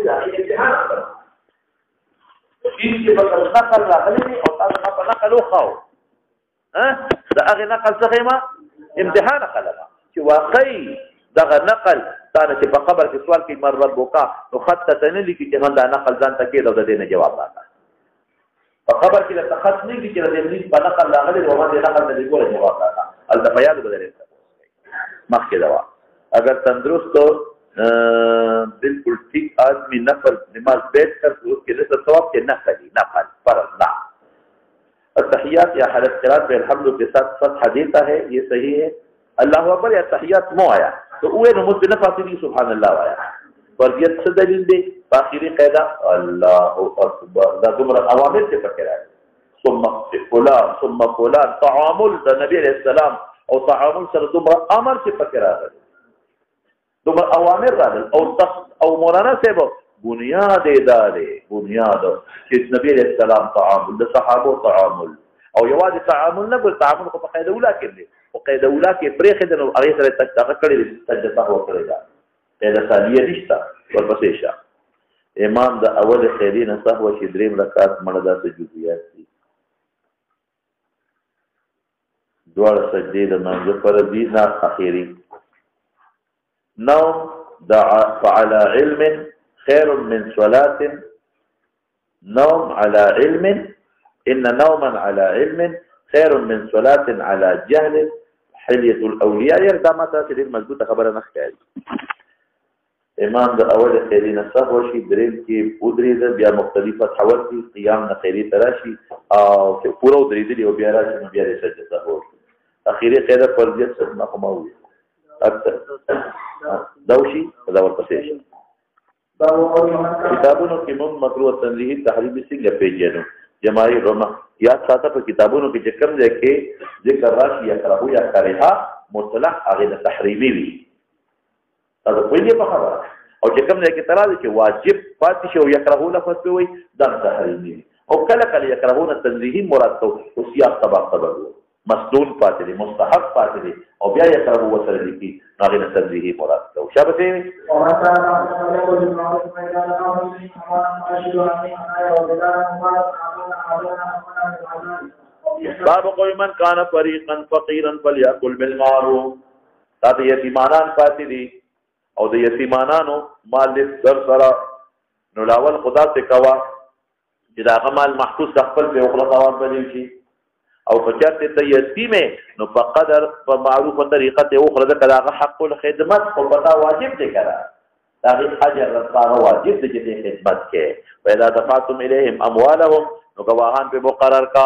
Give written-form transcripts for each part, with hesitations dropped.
دې دا امتحان کړو چې په نقل راغلي او تاسو په نقل وخاو دا هغه نقل څخه ما امتحان خلک چې واقعي دغه نقل دا چې په خبر کې سوال کې مر ربک نو خط ته نه لیکي چې دا نقل ځان ته کې دا دې نه جواب راکړه په خبر کې د خط نه لیکي چې دې په نقل راغلي او باندې نقل ته لیکل جواب راکړه التفیاد بدلې مخکې دوا اگر تندرست بالکل ٹھیک آدمی نفل نماز بیٹھ کر اس کے لیے ثواب کے نفل فرض نہ التحیات یا حالت قرات میں الحمد کے ساتھ فتح دیتا ہے یہ صحیح ہے اللہ اکبر یا تحیات مو آیا تو اوے نماز بنا فاصلی سبحان اللہ آیا فرضیت سے دلیل دے آخری قاعدہ اللہ اکبر دا دمر اوامر سے فکر ہے ثم فلان تعامل نبی علیہ السلام او تعامل سره دمر امر سے فکر ہے دومره اوامر راغل او مولانا صاحب بنیاد ادارے بنیاد چې نبی علیہ السلام تعامل د صحابه تعامل او یوازې تعامل نه بل تعامل په قاعده اوله کې دی او قاعده اوله کې پرې خدنو هغه سره تک کړی سجده هو کړی دا قاعده ثانیه نشته ورپسې شه امام د اول خیرین صحوه چې دریم رکعات مړه د سجودیات دي دوه سجدې د منځ پر دي نه اخیری نوم فعلى علم خير من صلاة نوم على علم إن نوما على علم خير من صلاة على جهل حلية الأولياء يرضى متى تدير مضبوطة خبر نخكاري امام دا اول خيرين الصحوة شي درين كي بودري دا بيا مختلفة حوالتي قيام نخيري تراشي او پورا ودري دي وبيا راشي نبيا رسجة صحوة اخيري قيدة فرضية سبنا خماوية اکثر دوشي دا ورپسې شي کتابونو کې مون مکروه تنزیهی تحریم څنګه پیژنو جماعي روما یا ساته په کتابونو کې چې کوم ځای کې ذکر راشي یا کرهو یا کرها مصطلح هغه تحریمی وي دا په دې په خبره او چې کوم ځای کې تراځي چې واجب پاتې شو یا کرهو لفظ وي دا تحریمی او کله کله یا کرهو تنزیهی مراد تو او سیاق سبب مسنون پاتې دي مستحب پاتې دي او بیا یې سره وسره لیکي هغه تنزیهی مراد تو شابه باب قول من کان فریقا فقیرا فلیاکل بالمعروف دا یتیمانان پاتې دي او د یتیمانانو مال در سره نو لاول خدا ته کوا چې دا مال محفوظ خپل په خپل ثواب باندې شي او فچرته ته یتیمه نو په قدر په معروفه طریقه ته اخرى کړه حق الخدمت او پتا واجب دی کړه دا حاجر رضا واجب دی چې خدمت کې پیدا دفعتم الیهم اموالهم نو گواهان په مقرر کا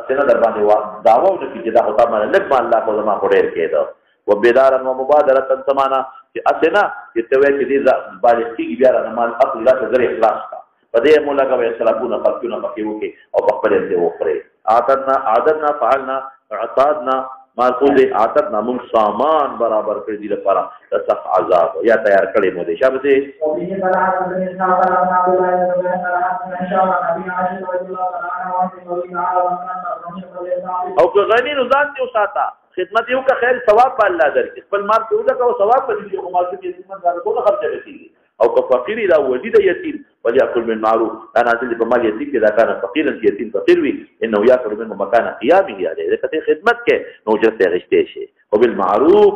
اسنه در باندې داوو چې دا خدای مال لګ مال الله کو زما کوډیر کېدو وبدارا ومبادره سمانا چې اسنه چې ته وې چې بالغ کیږي بیا نه مال خپل الله ذریعہ اخلاص کا پدې مولا کا وسلابونه خلقونه پکې وکي او په خپل دې وخره عادتنا فعلنا اعتادنا ماخوذ عادتنا من سامان برابر کړی دی لپاره د سخت عذاب یا تیار کړی مو دي شابه او که غنی نو ځان ته وساته خدمت یو که خیر ثواب په الله درکې خپل مال ته وځه او ثواب په دې کومه چې یتیم باندې کومه خرچه وکړي او که فقیر دا ولید یتیم وليأكل من معروف لا نازل بمال يتيم اذا كان فقيرا يتيم فقير وي انه ياكل منه مكان قيامه يعني اذا كنت خدمت کے نو جرته غشته شي بالمعروف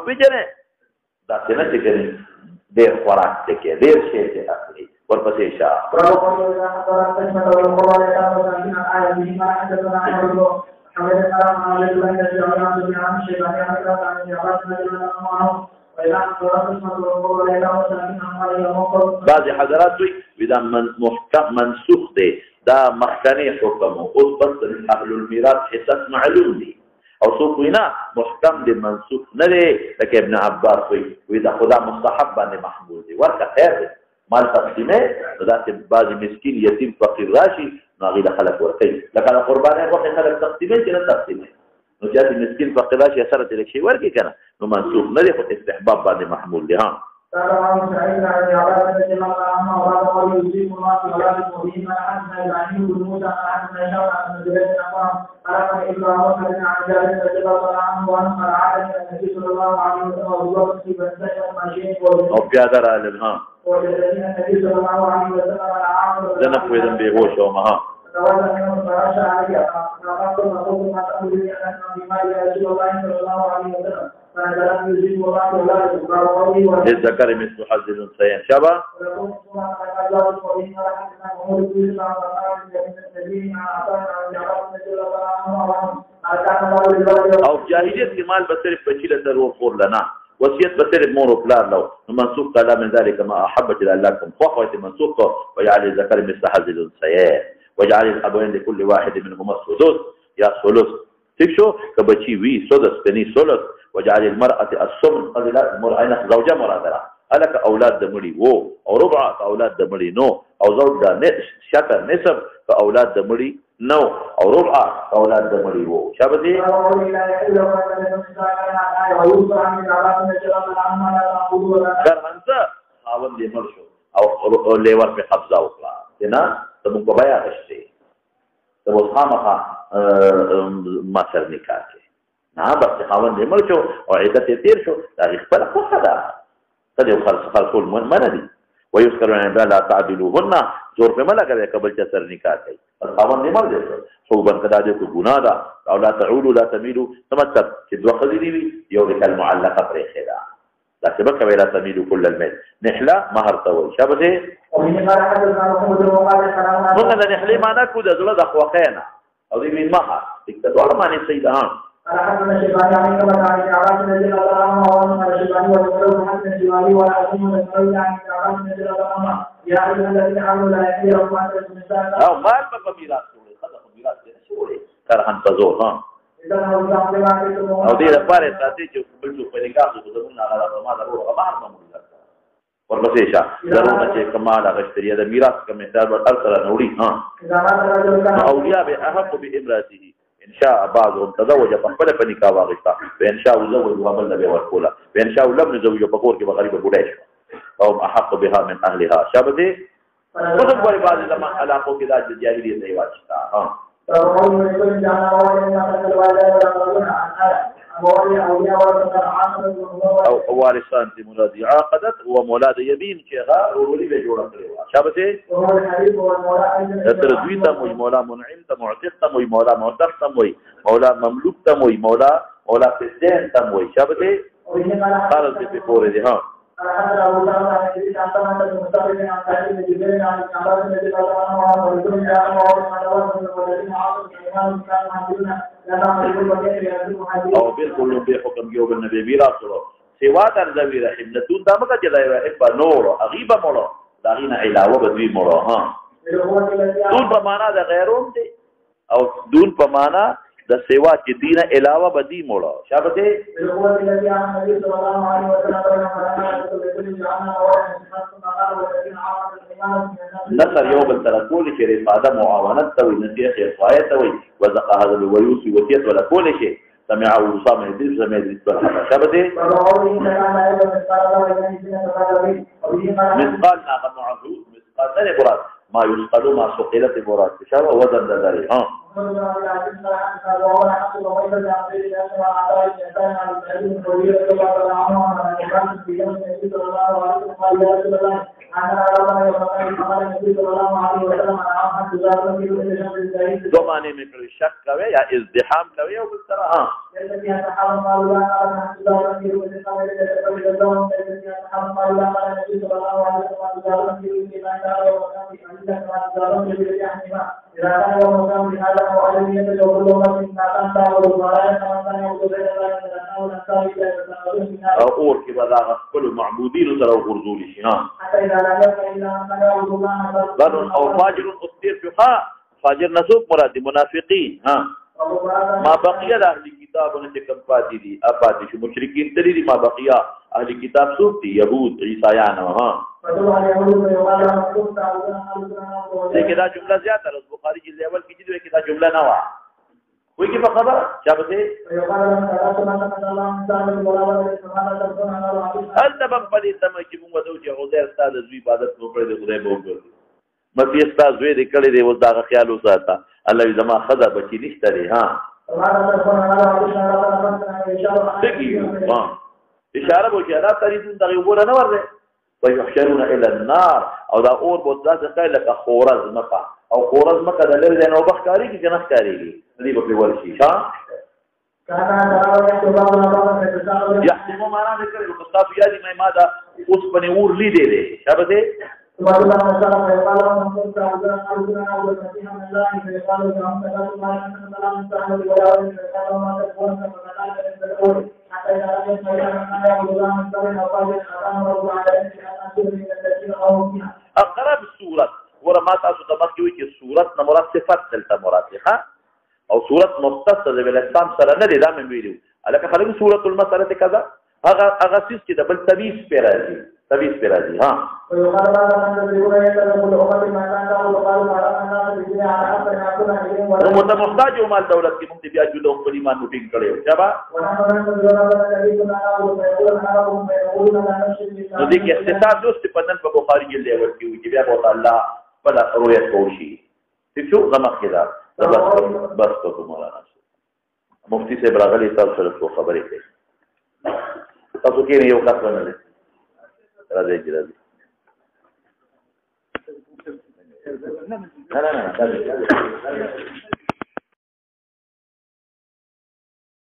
بجنه دا څنګه چې کوي ډېر خوراک کې ډېر شي چې اخلي ورپسې شاه بعض حضرات وی دا محکم منسوخ دی دا مخکنی حکم او بس اهل المیراث حصص معلوم دی او سو کوینا محکم دی منسوخ نه دی لکه ابن عباس وی دا خدا مستحب باندې محمول دی ورکه خیر دی مال تقسیمه دا چې بعض مسکین یتیم فقیر راشي نو هغه خلک ورکي لکه قربانه وخت خلک تقسیمه چې نه تقسیمه نو چې مسکین فقیر راشي اثر ته لکه ورکی کنه نو منسوخ نه دی خو استحباب باندې محمول دی ها عنهما وبعد قوله يوصيكم الله في اولادكم وبه ما حدثنا ابراهيم بن موسى ما حدثنا هشام عن زبير بن عمر قال ابراهيم بن عن جابر رضي الله عنه وانه قال عاد النبي صلى الله عليه وسلم وابو في بنتين ماشيين او بيادر عالم ها وجدني النبي صلى الله عليه وسلم على عامر زنف ويدن بيهوش وما فتولى منهم فرش علي فقلت فقلت ما تأمرني أن أسمع بما يا رسول الله صلى الله عليه وسلم فنزلت يجيب الله ولا قال قولي للذكر مثل حظ الأنثيين شبه او جاهلیت کې مال به صرف بچی له ضرور خور لنا وصیت به صرف مور او پلار لو منسوخ کلا من ذلك ما احبت الى الله كم فقط منسوخ ويجعل الذكر مثل حظ الأنثيين وجعل الابوين لكل واحد منهما السدس يا ثلث تشو كبچی وی سدس بني ثلث وجعل المرأة السمن قضلات المرأة زوجة مرادرة ألك أولاد دمري وو أو ربع فأولاد دمري نو أو زوج دا شكر نسب فأولاد دمري نو أو ربع فأولاد دمري وو شابدي كرهنسا خاون دي مرشو أو ليور في حفظة وقلا هنا تبقى بيا غشتي تبقى خامخا ما سر نكاتي نه بس خاون دې مړ شو او عدت یې تیر شو دا خپل خوخه ده ته یو خلصول منه دي ويذكر ان لا تعدلوهن زور په مله کوي قبل چې سر نکاح کوي خاون دې مړ دي خو بن کدا دې کو ګناه ده او لا تعولوا لا تميلوا تمثل چې دوه خذي دي یو د المعلقه پر خدا لا سبق ولا تميلوا كل الميل نحله مهر توي شبه موږ د نحلي معنا کو د زړه د خوخینه او دې من مهر دې دوه معنی سیدان حدثنا شيباني عن كما عن عباس بن الله عنه وعن شيباني وذكره حدثنا شيباني وعن ذكره عن عباس بن الله عنه يا ايها الذين امنوا لا يأتيكم عن النساء او مال په میراث جوړي خدای میراث دې شوړي کرهن تزو ها او دې لپاره ساتي چې بل څه په نکاح کې زمونږ هغه ما ضروري هغه ما ورپسې شه ضروري چې کمال هغه شتري د میراث کوم مثال ور سره نوړي ها اولیاء به احق بامراته ان شاء بعضهم تزوج فقبل فنكاح واغشتا وان شاء زوج وقبل نبي ورقولا وان شاء لم يزوج بقول کې بغریب بډای شو او احق بها من اهلها شابه خود په بعض زمان علاقو کې د جاهلیت دی واچتا ها او وارثان دي مرادي عقدت هو مولاد يمين كغا ورولي به جوړ کړو شابه تر دوی ته موي مولا منعم ته معتق ته موي مولا معتق ته موي مولا مملوک ته موي مولا فسدين ته موي شابه قال دې په پورې دي ها او بالکل به حکم یو بالنبي میراثو سوا در ذوی رحم نتون دمکه چې دای رحم نور غیبه مړو داغینه علاوه بدوی مړو ها دون په معنا د غیرون دي او دون په معنا د سیوا چې دینه علاوه بدی مړو شابه نصر یو بل تر کول شي رفاده معاونت ته وي نصيحت حفاظت ته وي وزق هذا الويوسي وصيت ولا كل شيء سمع وصام يدرس سمع يدرس شابه مثقال ناقه معذور مثقال ثاني مراد ما يسقل ما سقلت مراد شابه وزن ذلك ها دو معنی میں کوئی شک کرے یا ازدحام کرے او اس طرح ہاں اور کی بلاغت كل معبودين ترى غرزول شي ها او فاجر اختير فقا فاجر نسوب مراد منافقين ها ما بقي اهل الكتاب ان كم فاتي افاتي شو مشركين تري ما بقي اهل الكتاب سوق يهود عيسایان ها لیکن دا جمله زیاته ده بخاری جلد اول کې چې دا جمله نه و وي کې په خبره چا به هلته به په دې تمه چې موږ ودو چې عزیر ستا د زوی عبادت وکړی د خدای به وګورو مسیح ستا زوی دې کړی دی اوس د هغه خیال وساته الله وي زما ښځه بچي نشته دی اشاره به وکړي دا تریدون دغې اوبو نه ورځي ويحشرون الى النار او دا اور به داسې ښکاري لکه خوره ځمکه او خوره ځمکه د لرې ځای نه اوبه ښکارېږي که نه ښکارېږي دې به پرې ورشي یحسمو معنا مې کړې نو ستاسو یادې مې ما دا اوسپنې اور لیدی دی چا به دی اقرب صورت ورا ما تاسو ته مخکې وي چې صورت نه مراد صفت دلته مراد دی او صورت مختص د بالاسلام سره نه دی دا مې ویلو الکه خلک صورت المساله کذا هغه سیس چې د بل تبیس پې راځي ها نو محتاج او مال دولت کې موږ بیا جوړو په ایمان موټینګ کړو جبا نو دې کې اختصاص دوست په نن په بخاری کې دی ورته چې بیا په الله په رؤیت کوشي چې څو زما خدا بس په مولانا مفتی صاحب راغلی تاسو سره خبرې کوي تاسو کې یو کار ونه راځي نه